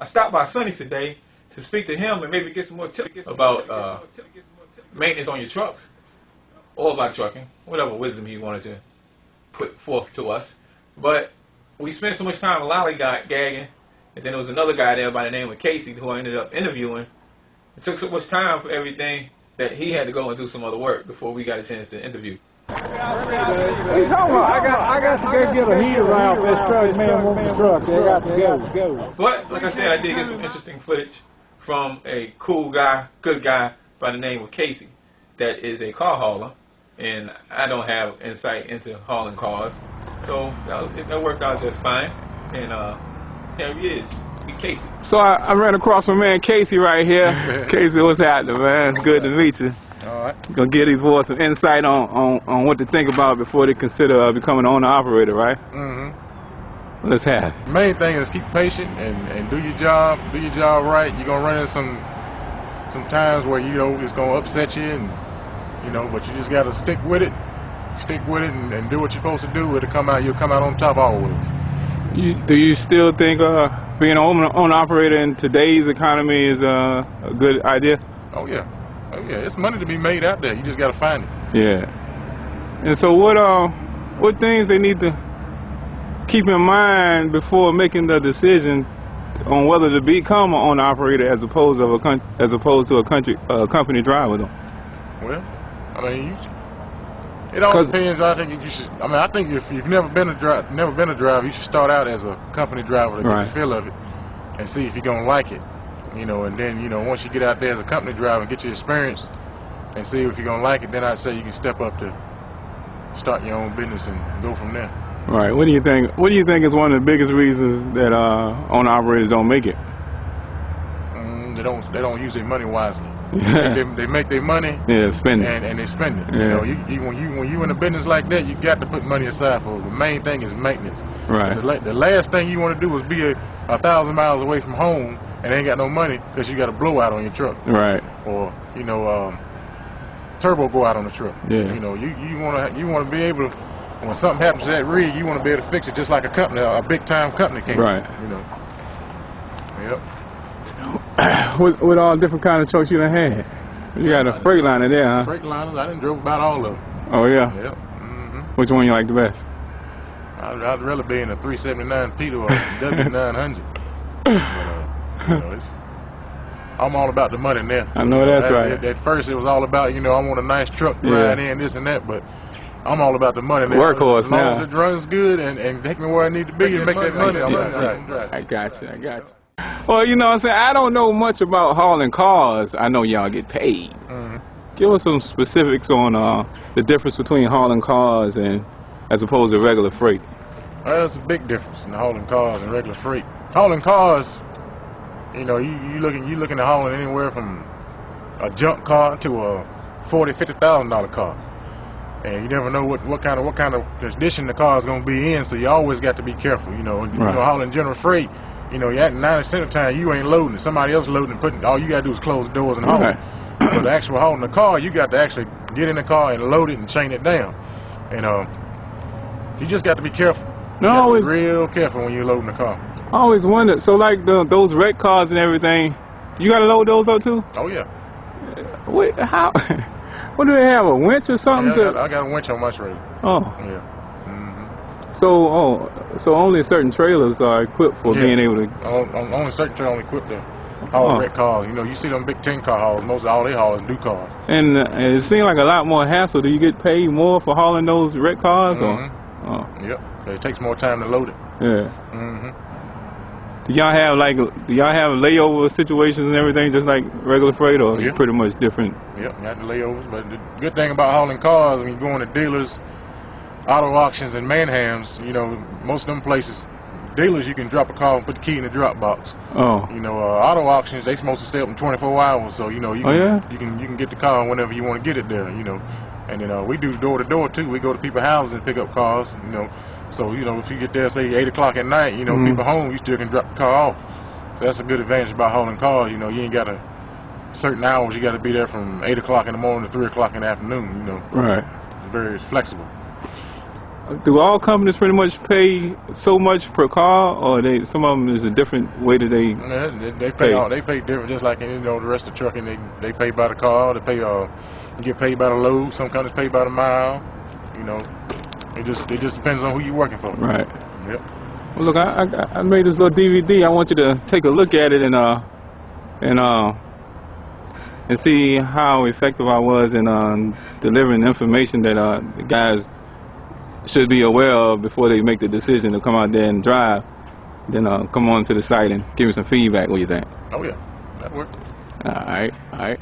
I stopped by Sonny's today to speak to him and maybe get some more tips about maintenance on your trucks or about trucking, whatever wisdom he wanted to put forth to us. But we spent so much time lollygagging, and then there was another guy there by the name of Casey who I ended up interviewing. It took so much time for everything that he had to go and do some other work before we got a chance to interview. What are you talking about? I got to go get a heat around this truck. Man, want the truck. They got to go. But like I said, I did get some interesting footage from a cool guy, good guy by the name of Casey that is a car hauler, and I don't have insight into hauling cars, so that worked out just fine. And here he is, Casey. So I ran across my man Casey right here. Casey, what's happening, man? It's good to meet you. All right. Gonna give these boys some insight on what to think about before they consider becoming an owner-operator, right? Mm-hmm. Let's have it. The main thing is keep patient and do your job. Do your job right. You're gonna run into some times where it's gonna upset you, and but you just gotta stick with it. Stick with it and do what you're supposed to do. It'll come out. You'll come out on top always. Do you still think being an owner-operator in today's economy is a good idea? Oh yeah. Oh yeah, it's money to be made out there. You just got to find it. Yeah. And so what things they need to keep in mind before making the decision on whether to become an owner operator as opposed to a company driver though? Well, I mean, it all depends. I think you should. I mean, I think if you've never been a driver, you should start out as a company driver to get the feel of it and see if you're gonna like it. And then, once you get out there as a company driver and get your experience and see if you're going to like it, then I'd say you can step up to start your own business and go from there. Right. What do you think? What do you think is one of the biggest reasons that owner-operators don't make it? They don't use their money wisely. They make their money spend it. And they spend it. When you in a business like that, you got to put money aside for it. The main thing is maintenance. Right. The last thing you want to do is be 1,000 miles away from home and ain't got no money because you got a blowout on your truck. Right. Or turbo go out on the truck. Yeah. You want to be able to, when something happens to that rig, you want to be able to fix it just like a big time company can. Right. Yep. With all different kind of trucks you done had. You got a Freightliner there, huh? Freightliners, I done drove about all of them. Oh yeah. Yep. Mm-hmm. Which one you like the best? I'd rather be in a 379 Peter or a W900. But, I'm all about the money now. I know that's right. At first it was all about, I want a nice truck to ride in, this and that, but I'm all about the money now. Workhorse now. As long as it runs good and take me where I need to be and make that money, I got you. Well, what I'm saying, I don't know much about hauling cars. I know y'all get paid. Mm-hmm. Give us some specifics on the difference between hauling cars and as opposed to regular freight. Well, there's a big difference in hauling cars and regular freight. Hauling cars, you looking at hauling anywhere from a junk car to a $40,000-$50,000 car, and you never know what kind of condition the car is going to be in. So you always got to be careful. Hauling general freight, at 90% of the time you ain't loading, somebody else loading and putting. All you got to do is close the doors and haul. Right. But the actual hauling the car, you got to actually get in the car and load it and chain it down, and you just got to be careful. You got to be real careful when you're loading the car. I always wondered, so like those wreck cars and everything, you gotta load those up too? Oh yeah. Wait, how? What do they have, a winch or something? Yeah, I got a winch on my trailer. Oh. Yeah. Mm-hmm. So only certain trailers are equipped for being able to. Only certain trailers equipped to haul wreck cars. You see them big 10-car hauls. Most of all they haul is new cars. And it seems like a lot more hassle. Do you get paid more for hauling those wreck cars? Mm-hmm. Or? Oh. Yep. It takes more time to load it. Yeah. Mm-hmm. Do y'all have layover situations and everything just like regular freight, or is it pretty much different? Yep, you have the layovers. But the good thing about hauling cars, when you go into dealers, auto auctions, and manhams, most of them places, dealers, you can drop a car and put the key in the drop box. Oh. Auto auctions, they supposed to stay open 24 hours, so you can get the car whenever you want to get it there. And then we do door to door too. We go to people's houses and pick up cars. So, if you get there, say, 8 o'clock at night, people home, you still can drop the car off. So that's a good advantage about hauling cars. You ain't got certain hours. You got to be there from 8 o'clock in the morning to 3 o'clock in the afternoon, Right. It's very flexible. do all companies pretty much pay so much per car, or some of them is a different way that they? Yeah, they pay different, just like the rest of trucking. They pay by the car. They pay you get paid by the load. Some companies pay by the mile. It just depends on who you're working for. Right. Yep. Well, look, I made this little DVD. I want you to take a look at it and see how effective I was in delivering information that the guys should be aware of before they make the decision to come out there and drive. Then come on to the site and give me some feedback. What do you think? Oh yeah, that worked. All right.